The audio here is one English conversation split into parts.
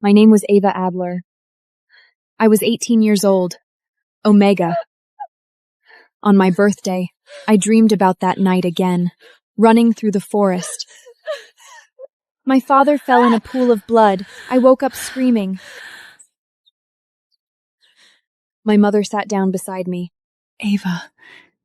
My name was Ava Adler. I was 18 years old. Omega. On my birthday, I dreamed about that night again, running through the forest. My father fell in a pool of blood. I woke up screaming. My mother sat down beside me. Ava,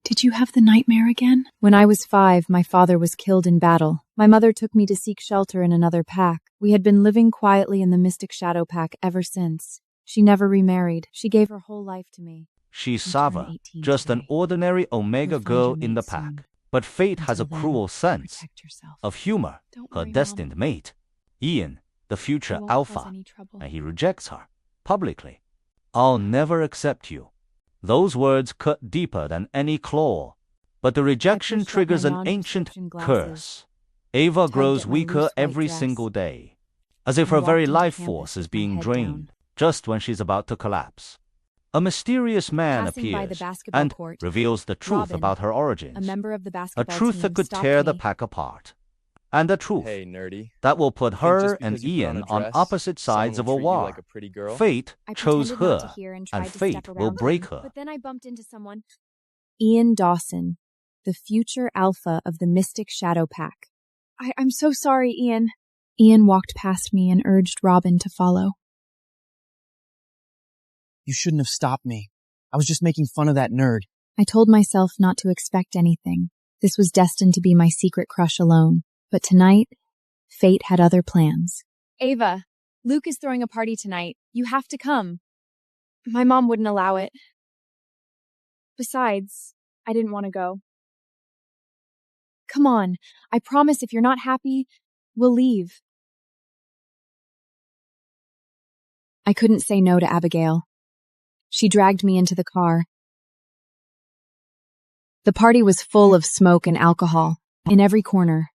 did you have the nightmare again? When I was 5, my father was killed in battle. My mother took me to seek shelter in another pack. We had been living quietly in the Mystic Shadow Pack ever since. She never remarried. She gave her whole life to me. She's Sava, just an ordinary Omega girl in the pack. But fate has a cruel sense of humor, her destined mate, Ian, the future Alpha, and he rejects her, publicly. I'll never accept you. Those words cut deeper than any claw, but the rejection triggers an ancient curse. Ava grows weaker every single day, as if her very life force is being drained just when she's about to collapse. A mysterious man appears and reveals the truth about her origins, a truth that could tear the pack apart, and a truth that will put her and Ian on opposite sides of a war. Fate chose her, and fate will break her. But then I bumped into someone. Ian Dawson, the future Alpha of the Mystic Shadow Pack. I'm so sorry, Ian. Ian walked past me and urged Robin to follow. You shouldn't have stopped me. I was just making fun of that nerd. I told myself not to expect anything. This was destined to be my secret crush alone. But tonight, fate had other plans. Ava, Luke is throwing a party tonight. You have to come. My mom wouldn't allow it. Besides, I didn't want to go. Come on. I promise if you're not happy, we'll leave. I couldn't say no to Abigail. She dragged me into the car. The party was full of smoke and alcohol. In every corner,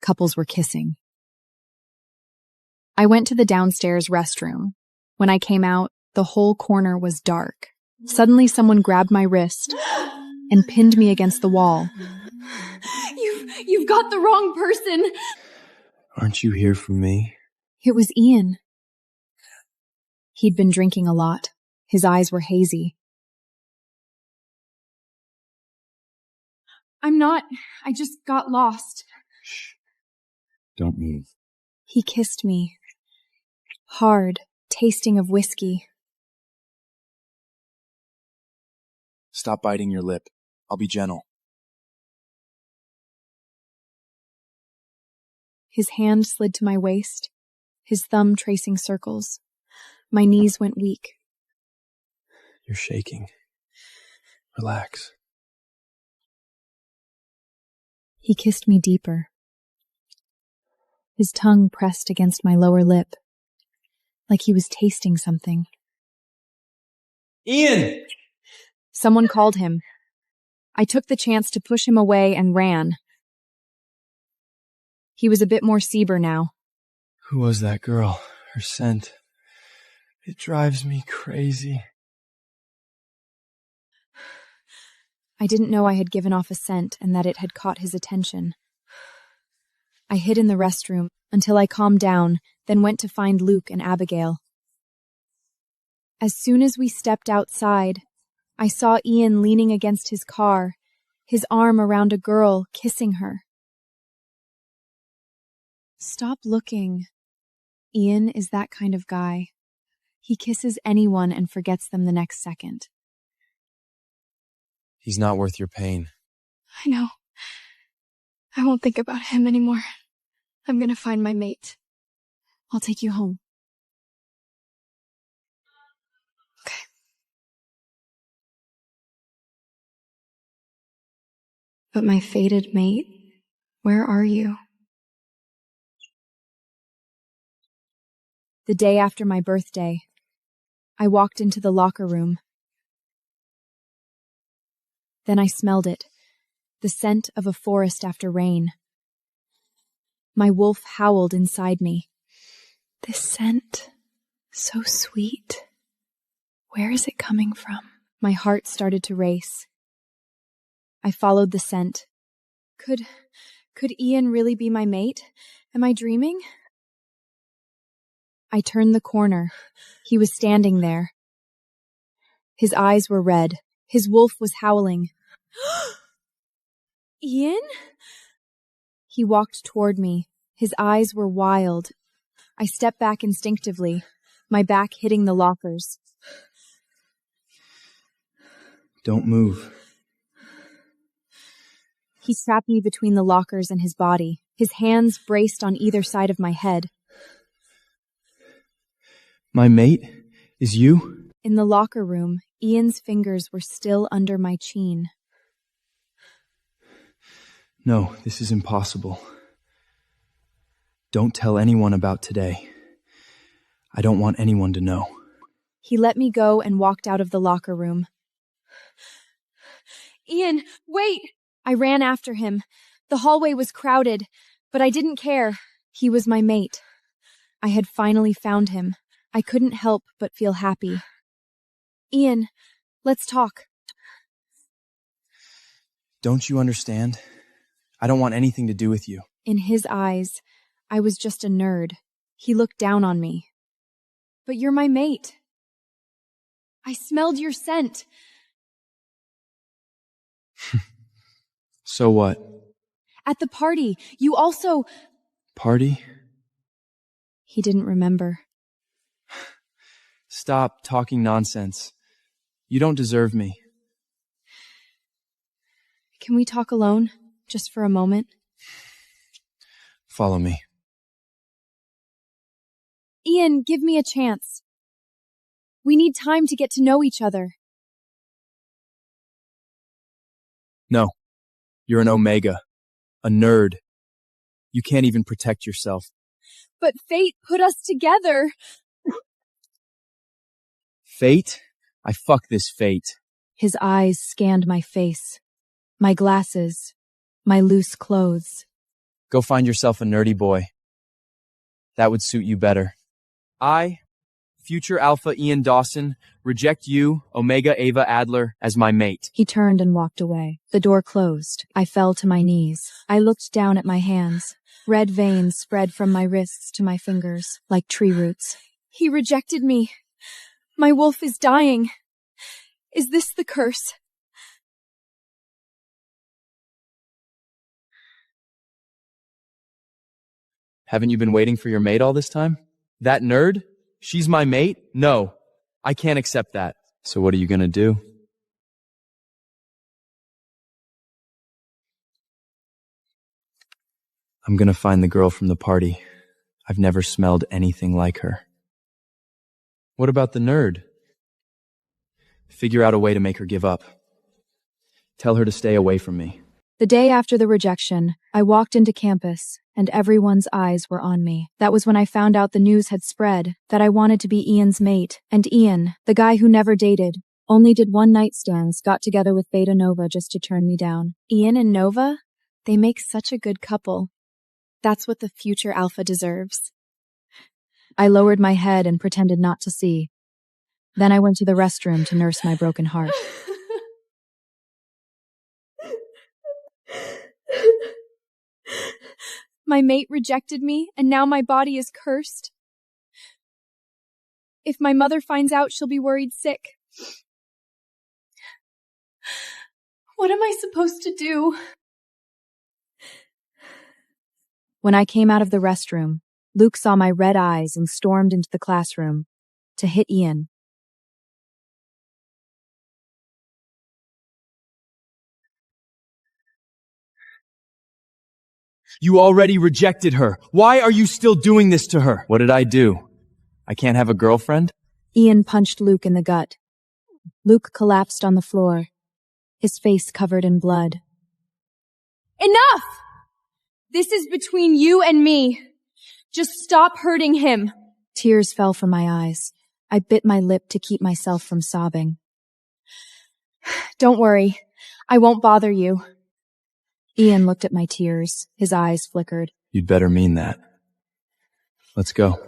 couples were kissing. I went to the downstairs restroom. When I came out, the whole corner was dark. Suddenly, someone grabbed my wrist and pinned me against the wall. You've got the wrong person. Aren't you here for me? It was Ian. He'd been drinking a lot. His eyes were hazy. I'm not. I just got lost. Shh. Don't move. He kissed me. Hard, tasting of whiskey. Stop biting your lip. I'll be gentle. His hand slid to my waist, his thumb tracing circles. My knees went weak. You're shaking. Relax. He kissed me deeper. His tongue pressed against my lower lip, like he was tasting something. Ian! Someone called him. I took the chance to push him away and ran. He was a bit more sober now. Who was that girl? Her scent. It drives me crazy. I didn't know I had given off a scent and that it had caught his attention. I hid in the restroom until I calmed down, then went to find Luke and Abigail. As soon as we stepped outside, I saw Ian leaning against his car, his arm around a girl, kissing her. Stop looking. Ian is that kind of guy. He kisses anyone and forgets them the next second. He's not worth your pain. I know. I won't think about him anymore. I'm gonna find my mate. I'll take you home. Okay. But my fated mate, where are you? The day after my birthday, I walked into the locker room. Then I smelled it, the scent of a forest after rain. My wolf howled inside me. This scent, so sweet. Where is it coming from? My heart started to race. I followed the scent. Could Ian really be my mate? Am I dreaming? I turned the corner. He was standing there. His eyes were red. His wolf was howling. Ian? He walked toward me. His eyes were wild. I stepped back instinctively, my back hitting the lockers. Don't move. He trapped me between the lockers and his body, his hands braced on either side of my head. My mate? Is you? In the locker room, Ian's fingers were still under my chin. No, this is impossible. Don't tell anyone about today. I don't want anyone to know. He let me go and walked out of the locker room. Ian, wait! I ran after him. The hallway was crowded, but I didn't care. He was my mate. I had finally found him. I couldn't help but feel happy. Ian, let's talk. Don't you understand? I don't want anything to do with you. In his eyes, I was just a nerd. He looked down on me. But you're my mate. I smelled your scent. So what? At the party, you also... Party? He didn't remember. Stop talking nonsense. You don't deserve me. Can we talk alone, just for a moment? Follow me. Ian, give me a chance. We need time to get to know each other. No. You're an Omega. A nerd. You can't even protect yourself. But fate put us together. Fate? I fuck this fate. His eyes scanned my face, my glasses, my loose clothes. Go find yourself a nerdy boy. That would suit you better. I, future Alpha Ian Dawson, reject you, Omega Ava Adler, as my mate. He turned and walked away. The door closed. I fell to my knees. I looked down at my hands. Red veins spread from my wrists to my fingers, like tree roots. He rejected me. My wolf is dying. Is this the curse? Haven't you been waiting for your mate all this time? That nerd? She's my mate? No, I can't accept that. So what are you gonna do? I'm gonna find the girl from the party. I've never smelled anything like her. What about the nerd? Figure out a way to make her give up. Tell her to stay away from me. The day after the rejection, I walked into campus, and everyone's eyes were on me. That was when I found out the news had spread, that I wanted to be Ian's mate. And Ian, the guy who never dated, only did one night stands, got together with Beta Nova just to turn me down. Ian and Nova? They make such a good couple. That's what the future Alpha deserves. I lowered my head and pretended not to see. Then I went to the restroom to nurse my broken heart. My mate rejected me, and now my body is cursed. If my mother finds out, she'll be worried sick. What am I supposed to do? When I came out of the restroom, Luke saw my red eyes and stormed into the classroom to hit Ian. You already rejected her. Why are you still doing this to her? What did I do? I can't have a girlfriend? Ian punched Luke in the gut. Luke collapsed on the floor, his face covered in blood. Enough! This is between you and me. Just stop hurting him. Tears fell from my eyes. I bit my lip to keep myself from sobbing. Don't worry. I won't bother you. Ian looked at my tears. His eyes flickered. You'd better mean that. Let's go.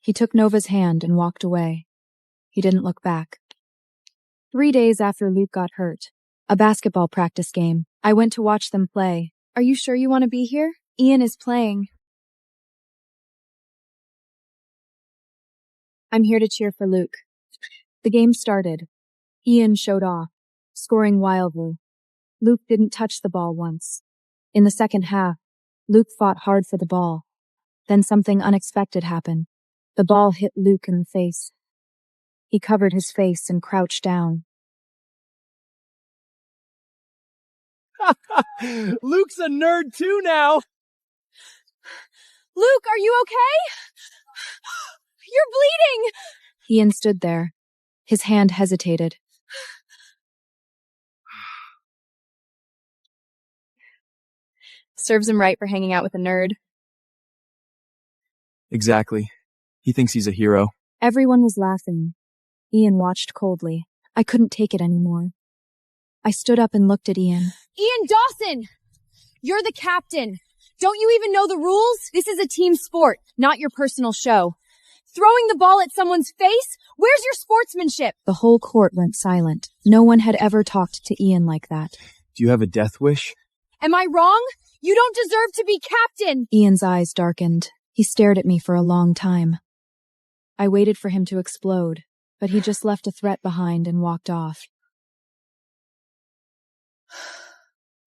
He took Nova's hand and walked away. He didn't look back. 3 days after Luke got hurt, a basketball practice game, I went to watch them play. Are you sure you want to be here? Ian is playing. I'm here to cheer for Luke. The game started. Ian showed off, scoring wildly. Luke didn't touch the ball once. In the second half, Luke fought hard for the ball. Then something unexpected happened. The ball hit Luke in the face. He covered his face and crouched down. Luke's a nerd too now! Luke, are you okay? You're bleeding! Ian stood there. His hand hesitated. Serves him right for hanging out with a nerd. Exactly. He thinks he's a hero. Everyone was laughing. Ian watched coldly. I couldn't take it anymore. I stood up and looked at Ian. Ian Dawson! You're the captain. Don't you even know the rules? This is a team sport, not your personal show. Throwing the ball at someone's face? Where's your sportsmanship? The whole court went silent. No one had ever talked to Ian like that. Do you have a death wish? Am I wrong? You don't deserve to be captain! Ian's eyes darkened. He stared at me for a long time. I waited for him to explode, but he just left a threat behind and walked off.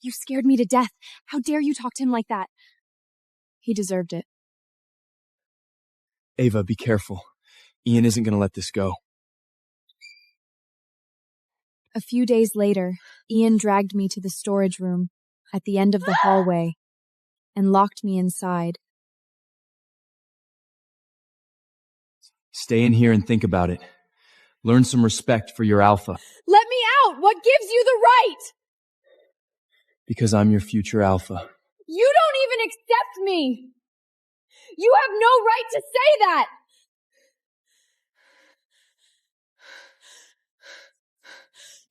You scared me to death. How dare you talk to him like that? He deserved it. Ava, be careful. Ian isn't going to let this go. A few days later, Ian dragged me to the storage room at the end of the hallway and locked me inside. Stay in here and think about it. Learn some respect for your alpha. Let me out! What gives you the right? Because I'm your future alpha. You don't even accept me! You have no right to say that!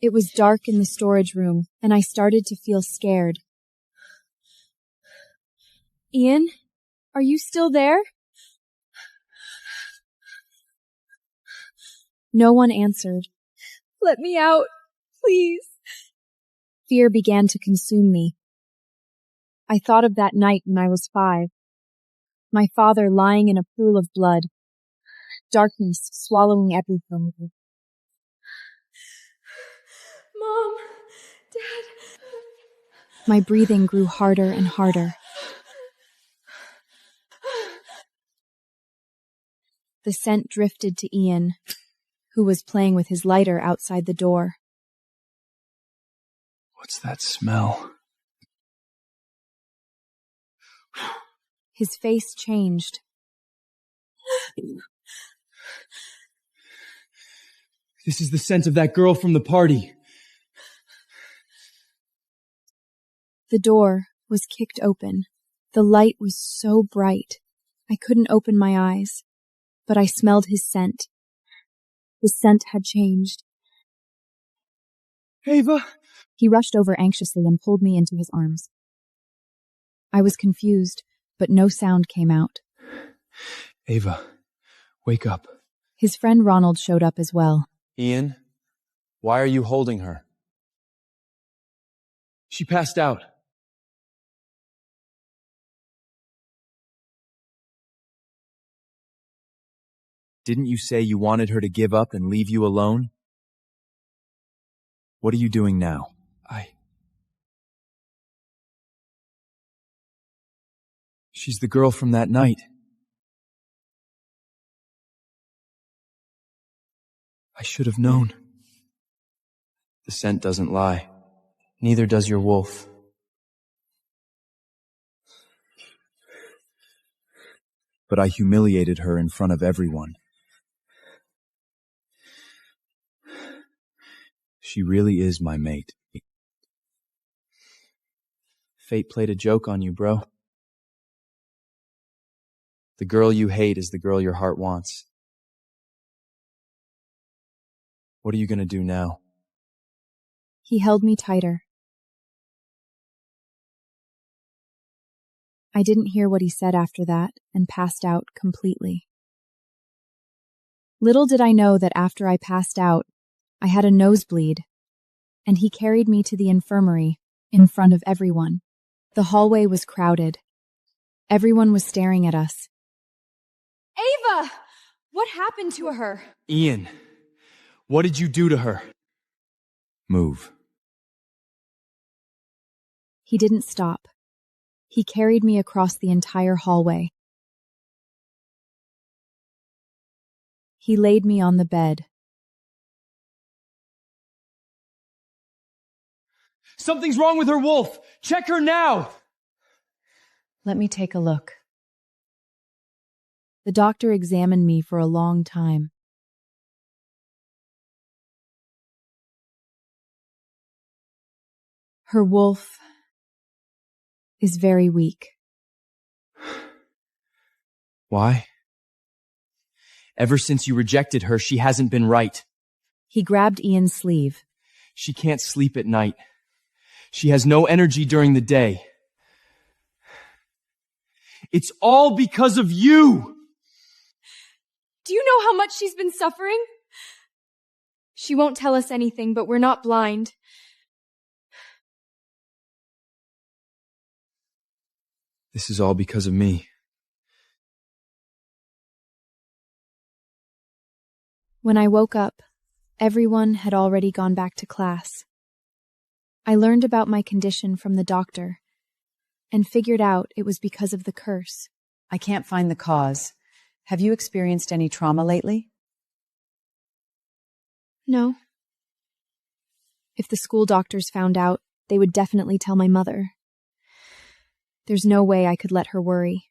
It was dark in the storage room, and I started to feel scared. Ian, are you still there? No one answered. Let me out, please. Fear began to consume me. I thought of that night when I was 5. My father lying in a pool of blood. Darkness swallowing everything. Mom, Dad. My breathing grew harder and harder. The scent drifted to Ian, who was playing with his lighter outside the door. What's that smell? His face changed. This is the scent of that girl from the party. The door was kicked open. The light was so bright. I couldn't open my eyes, but I smelled his scent. His scent had changed. Ava! He rushed over anxiously and pulled me into his arms. I was confused, but no sound came out. Ava, wake up. His friend Ronald showed up as well. Ian, why are you holding her? She passed out. Didn't you say you wanted her to give up and leave you alone? What are you doing now? She's the girl from that night. I should have known. The scent doesn't lie. Neither does your wolf. But I humiliated her in front of everyone. She really is my mate. Fate played a joke on you, bro. The girl you hate is the girl your heart wants. What are you gonna do now? He held me tighter. I didn't hear what he said after that and passed out completely. Little did I know that after I passed out, I had a nosebleed, and he carried me to the infirmary in front of everyone. The hallway was crowded. Everyone was staring at us. Ava! What happened to her? Ian, what did you do to her? Move. He didn't stop. He carried me across the entire hallway. He laid me on the bed. Something's wrong with her, Wolf! Check her now! Let me take a look. The doctor examined me for a long time. Her Wolf is very weak. Why? Ever since you rejected her, she hasn't been right. He grabbed Ian's sleeve. She can't sleep at night. She has no energy during the day. It's all because of you! Do you know how much she's been suffering? She won't tell us anything, but we're not blind. This is all because of me. When I woke up, everyone had already gone back to class. I learned about my condition from the doctor and figured out it was because of the curse. I can't find the cause. Have you experienced any trauma lately? No. If the school doctors found out, they would definitely tell my mother. There's no way I could let her worry.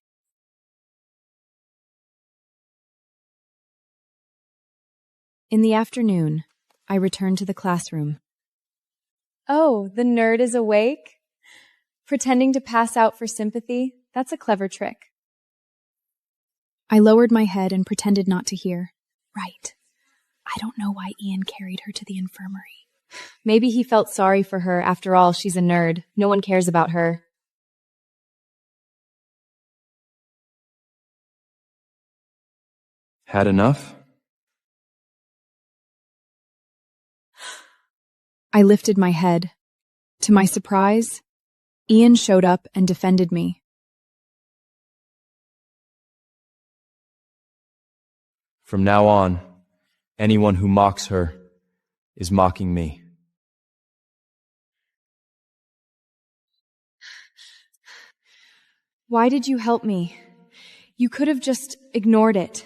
In the afternoon, I returned to the classroom. Oh, the nerd is awake? Pretending to pass out for sympathy? That's a clever trick. I lowered my head and pretended not to hear. Right. I don't know why Ian carried her to the infirmary. Maybe he felt sorry for her. After all, she's a nerd. No one cares about her. Had enough? I lifted my head. To my surprise, Ian showed up and defended me. From now on, anyone who mocks her is mocking me. Why did you help me? You could have just ignored it.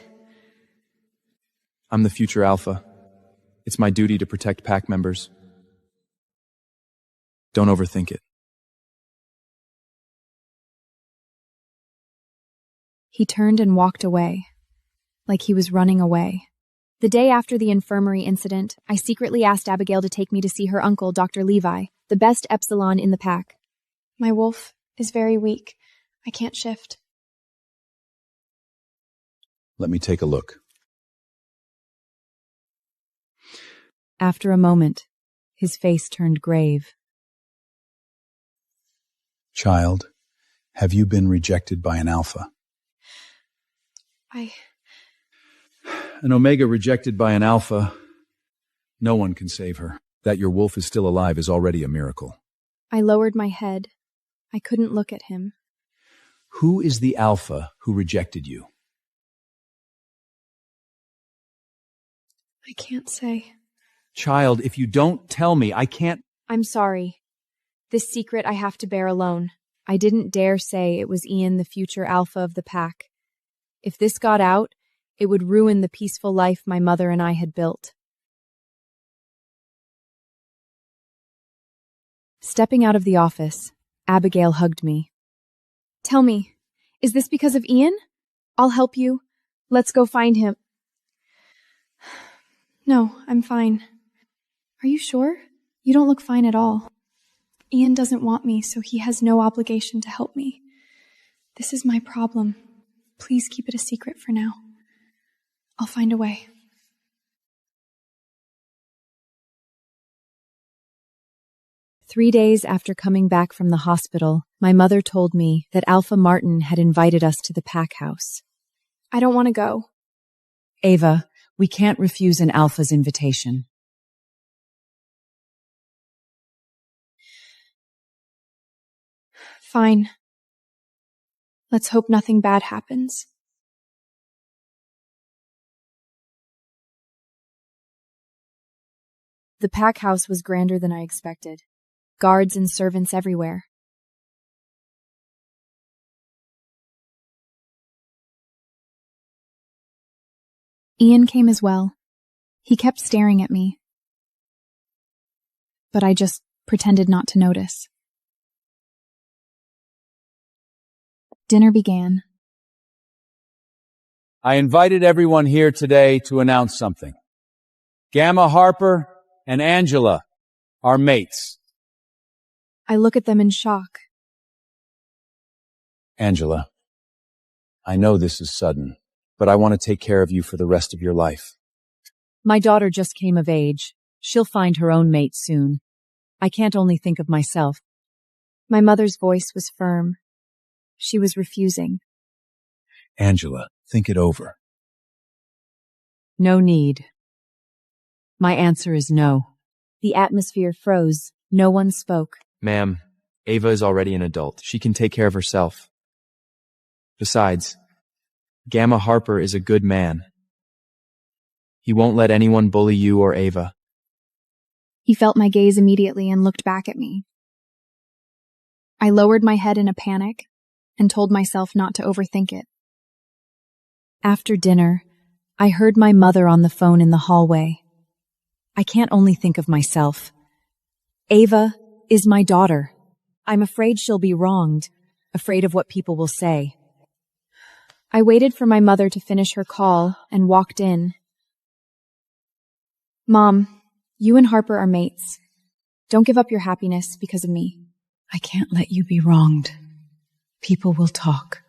I'm the future Alpha. It's my duty to protect pack members. Don't overthink it. He turned and walked away, like he was running away. The day after the infirmary incident, I secretly asked Abigail to take me to see her uncle, Dr. Levi, the best Epsilon in the pack. My wolf is very weak. I can't shift. Let me take a look. After a moment, his face turned grave. Child, have you been rejected by an Alpha? An Omega rejected by an Alpha. No one can save her. That your wolf is still alive is already a miracle. I lowered my head. I couldn't look at him. Who is the Alpha who rejected you? I can't say. Child, if you don't tell me, I can't... I'm sorry. This secret I have to bear alone. I didn't dare say it was Ian, the future Alpha of the pack. If this got out, it would ruin the peaceful life my mother and I had built. Stepping out of the office, Abigail hugged me. Tell me, is this because of Ian? I'll help you. Let's go find him. No, I'm fine. Are you sure? You don't look fine at all. Ian doesn't want me, so he has no obligation to help me. This is my problem. Please keep it a secret for now. I'll find a way. "3 days after coming back from the hospital, my mother told me that Alpha Martin had invited us to the pack house. I don't want to go. Ava, we can't refuse an Alpha's invitation. Fine. Let's hope nothing bad happens. The pack house was grander than I expected. Guards and servants everywhere. Ian came as well. He kept staring at me, but I just pretended not to notice. Dinner began. I invited everyone here today to announce something. Gamma Harper and Angela are mates. I look at them in shock. Angela, I know this is sudden, but I want to take care of you for the rest of your life. My daughter just came of age. She'll find her own mate soon. I can't only think of myself. My mother's voice was firm. She was refusing. Angela, think it over. No need. My answer is no. The atmosphere froze. No one spoke. Ma'am, Ava is already an adult. She can take care of herself. Besides, Gamma Harper is a good man. He won't let anyone bully you or Ava. He felt my gaze immediately and looked back at me. I lowered my head in a panic and told myself not to overthink it. After dinner, I heard my mother on the phone in the hallway. I can't only think of myself. Ava is my daughter. I'm afraid she'll be wronged, afraid of what people will say. I waited for my mother to finish her call and walked in. Mom, you and Harper are mates. Don't give up your happiness because of me. I can't let you be wronged. People will talk.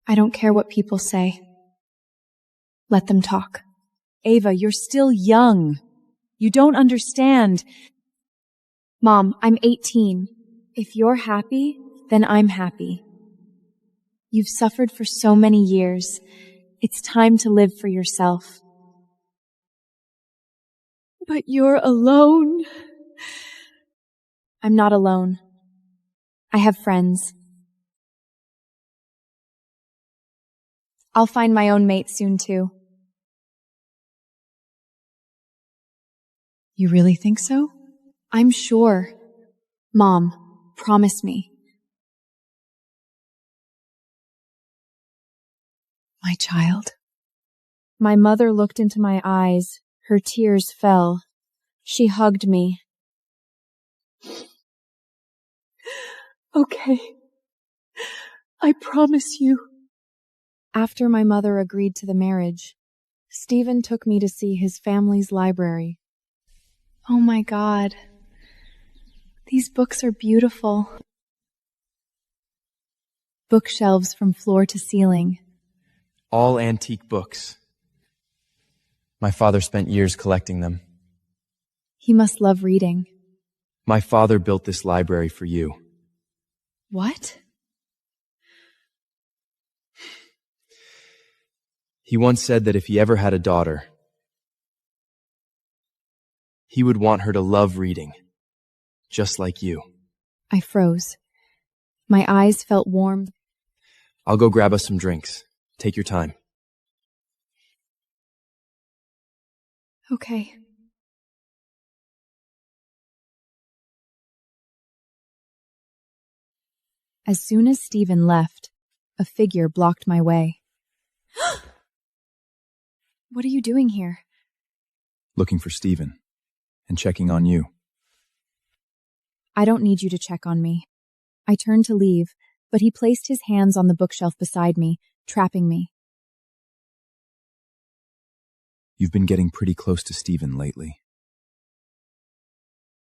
I don't care what people say. Let them talk. Ava, you're still young. You don't understand. Mom, I'm 18. If you're happy, then I'm happy. You've suffered for so many years. It's time to live for yourself. But you're alone. I'm not alone. I have friends. I'll find my own mate soon, too. You really think so? I'm sure. Mom, promise me. My child. My mother looked into my eyes. Her tears fell. She hugged me. Okay. I promise you. After my mother agreed to the marriage, Stephen took me to see his family's library. Oh my God. These books are beautiful. Bookshelves from floor to ceiling. All antique books. My father spent years collecting them. He must love reading. My father built this library for you. What? He once said that if he ever had a daughter, he would want her to love reading, just like you. I froze. My eyes felt warm. I'll go grab us some drinks. Take your time. Okay. As soon as Stephen left, a figure blocked my way. What are you doing here? Looking for Stephen and checking on you. I don't need you to check on me. I turned to leave, but he placed his hands on the bookshelf beside me, trapping me. You've been getting pretty close to Stephen lately.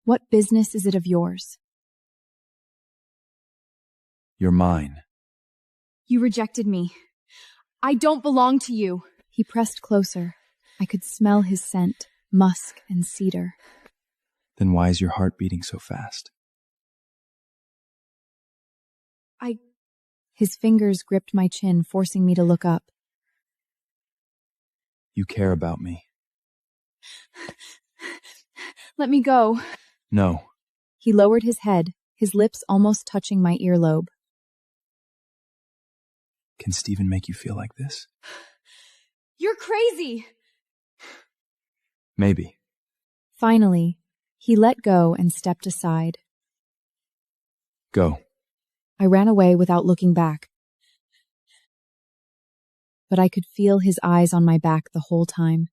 What business is it of yours? You're mine. You rejected me. I don't belong to you. He pressed closer. I could smell his scent, musk and cedar. Then why is your heart beating so fast? His fingers gripped my chin, forcing me to look up. You care about me. Let me go. No. He lowered his head, his lips almost touching my earlobe. Can Stephen make you feel like this? You're crazy. Maybe. Finally, he let go and stepped aside. Go. I ran away without looking back. But I could feel his eyes on my back the whole time.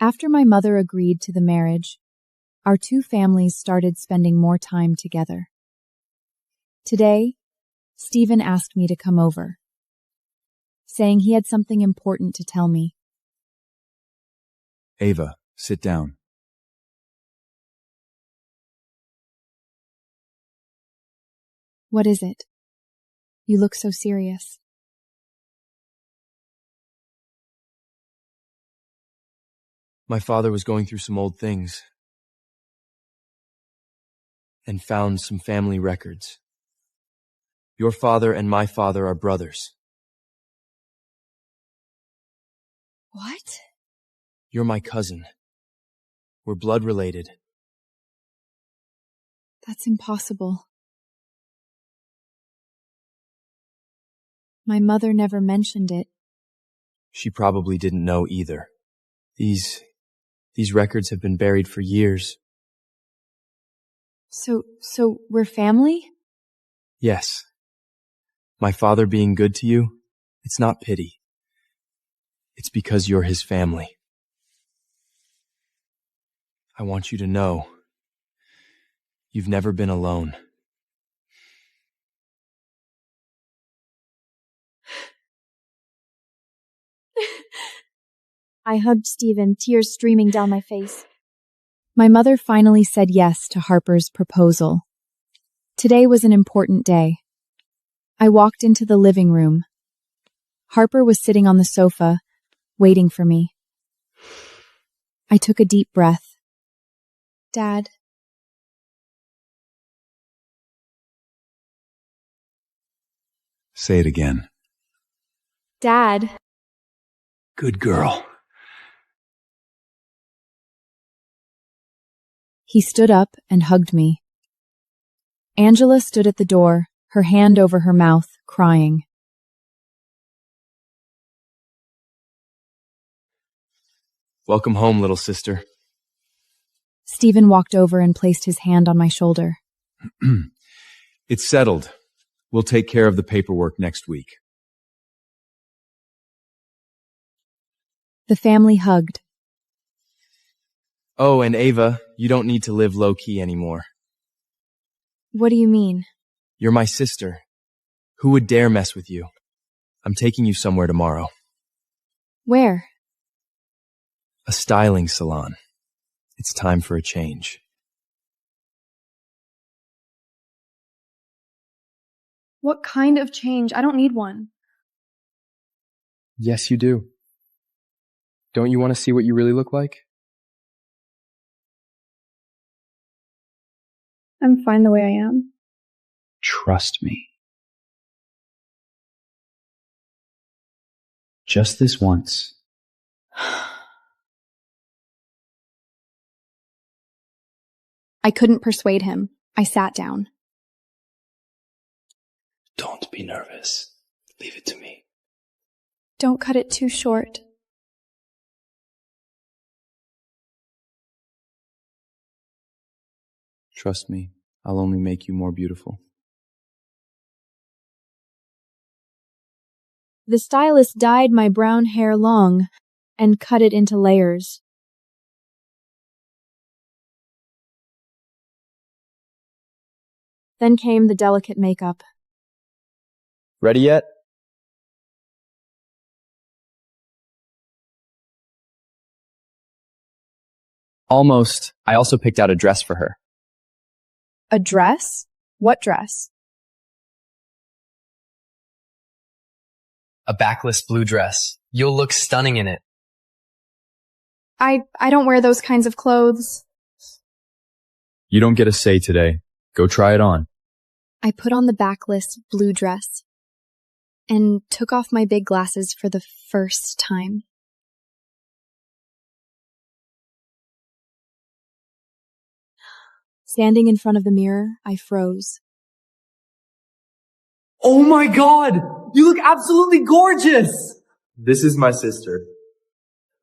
After my mother agreed to the marriage, our two families started spending more time together. Today, Stephen asked me to come over, saying he had something important to tell me. Ava, sit down. What is it? You look so serious. My father was going through some old things and found some family records. Your father and my father are brothers. What? You're my cousin. We're blood related. That's impossible. My mother never mentioned it. She probably didn't know either. These records have been buried for years. So we're family? Yes. My father being good to you, it's not pity. It's because you're his family. I want you to know you've never been alone. I hugged Stephen, tears streaming down my face. My mother finally said yes to Harper's proposal. Today was an important day. I walked into the living room. Harper was sitting on the sofa, waiting for me. I took a deep breath. Dad. Say it again. Dad. Good girl. He stood up and hugged me. Angela stood at the door, her hand over her mouth, crying. Welcome home, little sister. Stephen walked over and placed his hand on my shoulder. It's settled. We'll take care of the paperwork next week. The family hugged. Oh, and Ava, you don't need to live low-key anymore. What do you mean? You're my sister. Who would dare mess with you? I'm taking you somewhere tomorrow. Where? A styling salon. It's time for a change. What kind of change? I don't need one. Yes, you do. Don't you want to see what you really look like? I'm fine the way I am. Trust me. Just this once. I couldn't persuade him. I sat down. Don't be nervous. Leave it to me. Don't cut it too short. Trust me, I'll only make you more beautiful. The stylist dyed my brown hair long and cut it into layers. Then came the delicate makeup. Ready yet? Almost. I also picked out a dress for her. A dress? What dress? A backless blue dress. You'll look stunning in it. I don't wear those kinds of clothes. You don't get a say today. Go try it on. I put on the backless blue dress and took off my big glasses for the first time. Standing in front of the mirror, I froze. Oh my God! You look absolutely gorgeous! This is my sister.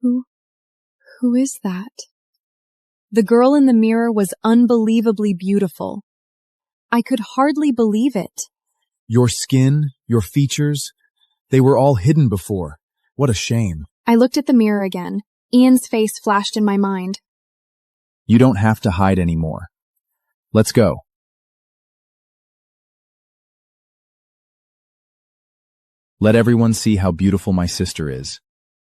Who is that? The girl in the mirror was unbelievably beautiful. I could hardly believe it. Your skin, your features, they were all hidden before. What a shame. I looked at the mirror again. Ian's face flashed in my mind. You don't have to hide anymore. Let's go. Let everyone see how beautiful my sister is.